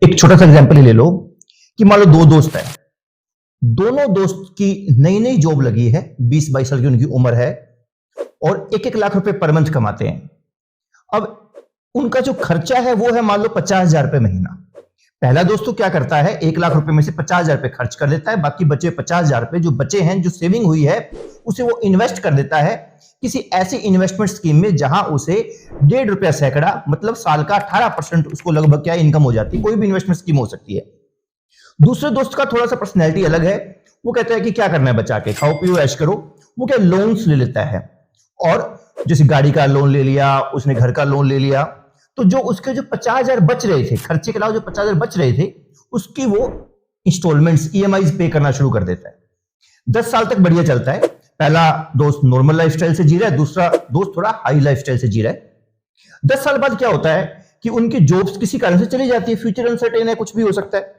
एक छोटा सा एग्जांपल ही ले लो कि मान लो दो दोस्त हैं। दोनों दोस्त की नई नई जॉब लगी है, 20-22 साल की उनकी उम्र है और 1-1 लाख रुपए पर मंथ कमाते हैं। अब उनका जो खर्चा है वो है मान लो 50,000 रुपए महीना। पहला दोस्त तो क्या करता है, 1 लाख रुपए में से 50,000 रुपए खर्च कर देता है, बाकी बचे 50,000 रुपए जो बचे हैं, जो सेविंग हुई है, उसे वो इन्वेस्ट कर देता है किसी ऐसी इन्वेस्टमेंट स्कीम में जहां उसे 1.5 रुपया सैकड़ा मतलब साल का 18% उसको लगभग क्या इनकम हो जाती है। कोई भी इन्वेस्टमेंट स्कीम हो सकती है। दूसरे दोस्त का थोड़ा सा पर्सनैलिटी अलग है। वो कहता है कि क्या करना है, बचा के खाओ पियो ऐश करो। वो क्या लोन्स ले लेता है और जैसे गाड़ी का लोन ले लिया, उसने घर का लोन ले लिया, तो जो उसके जो 50,000 बच रहे थे, खर्चे के अलावा जो 50,000 बच रहे थे, उसकी वो इंस्टॉलमेंट्स EMI पे करना शुरू कर देता है। 10 साल तक बढ़िया चलता है। पहला दोस्त नॉर्मल लाइफस्टाइल से जी रहा है, दूसरा दोस्त थोड़ा हाई लाइफस्टाइल से जी रहा है। 10 साल बाद क्या होता है कि उनकी जॉब्स किसी कारण से चली जाती है, फ्यूचर अनसर्टेन है, कुछ भी हो सकता है।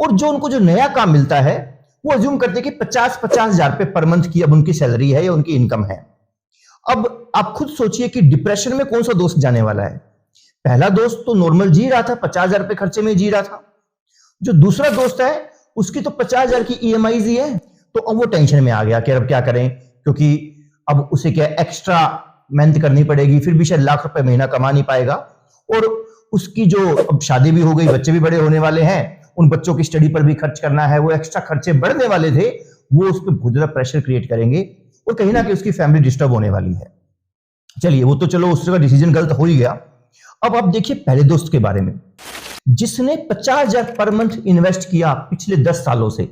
और जो उनको जो नया काम मिलता है वो अज्यूम करते हैं कि 50,000 रुपए पर मंथ की अब उनकी सैलरी है या उनकी इनकम है। अब आप खुद सोचिए कि डिप्रेशन में कौन सा दोस्त जाने वाला है। पहला दोस्त तो नॉर्मल जी रहा था, 50,000 रुपए खर्चे में जी रहा था। जो दूसरा दोस्त है उसकी तो 50,000 की EMI ही है, तो अब वो टेंशन में आ गया कि अब क्या करें, क्योंकि अब उसे क्या एक्स्ट्रा मेहनत करनी पड़ेगी, फिर भी शायद लाख रुपए महीना कमा नहीं पाएगा। और उसकी जो अब शादी भी हो गई, बच्चे भी बड़े होने वाले हैं, उन बच्चों की स्टडी पर भी खर्च करना है, वो एक्स्ट्रा खर्चे बढ़ने वाले थे, वो उस पर बहुत ज्यादा प्रेशर क्रिएट करेंगे और कहीं ना कहीं उसकी फैमिली डिस्टर्ब होने वाली है। चलिए वो तो चलो उसका डिसीजन गलत हो ही गया। अब आप देखिए पहले दोस्त के बारे में, जिसने 50,000 पर मंथ इन्वेस्ट किया पिछले 10 सालों से।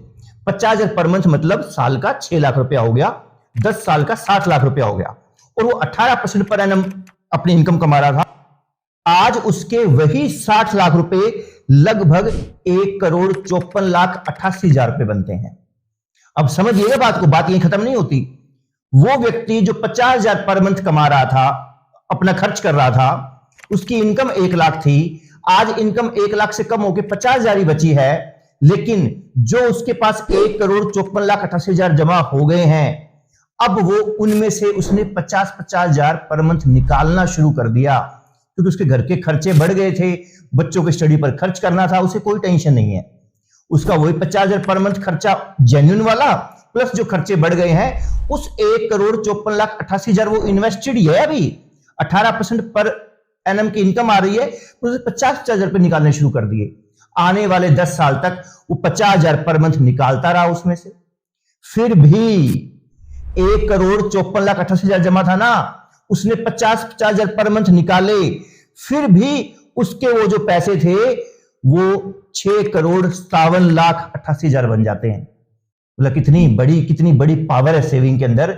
50,000 पर मंथ मतलब साल का 6 लाख रुपया हो गया, 10 साल का 60 लाख रुपया हो गया, और वो 18% पर एनम अपनी इनकम कमा रहा था। आज उसके वही 60 लाख रुपए लगभग 1,54,88,000 रुपए बनते हैं। अब समझिएगा बात को, बात यही खत्म नहीं होती। वो व्यक्ति जो 50,000 पर मंथ कमा रहा था, अपना खर्च कर रहा था, उसकी इनकम 1 लाख थी, आज इनकम 1 लाख से कम होकर 50,000 ही बची है, लेकिन जो उसके पास 1,54,88,000 जमा हो गए हैं, अब वो उनमें से उसने 50,000 पर मंथ निकालना शुरू कर दिया, क्योंकि उसके घर के खर्चे बढ़ गए थे, बच्चों की स्टडी पर खर्च करना था, उसे कोई टेंशन नहीं है। उसका वही 50,000 पर मंथ खर्चा जेन्युइन वाला, प्लस जो खर्चे बढ़ गए हैं, उस 1,54,88,000 वो इन्वेस्टेड ही है। अभी 18% पर एनम की इनकम आ रही है, तो उसे 50,000 रुपए निकालने शुरू कर दिए। आने वाले 10 साल तक वो 50,000 पर मंथ निकालता रहा उसमें से। फिर भी 1,54,88,000 जमा था ना, उसने 50,000 पर मंथ निकाले, फिर भी उसके वो जो पैसे थे वो 6,57,88,000 बन जाते हैं। मतलब कितनी बड़ी पावर है सेविंग के अंदर,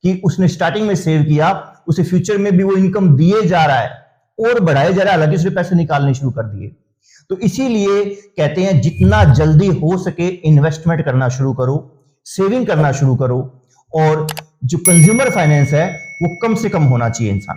कि उसने स्टार्टिंग में सेव किया, उसे फ्यूचर में भी वो इनकम दिए जा रहा है और बढ़ाए जा रहा है, हालांकि उसने पैसे निकालने शुरू कर दिए। तो इसीलिए कहते हैं जितना जल्दी हो सके इन्वेस्टमेंट करना शुरू करो, सेविंग करना शुरू करो, और जो कंज्यूमर फाइनेंस है वो कम से कम होना चाहिए इंसान।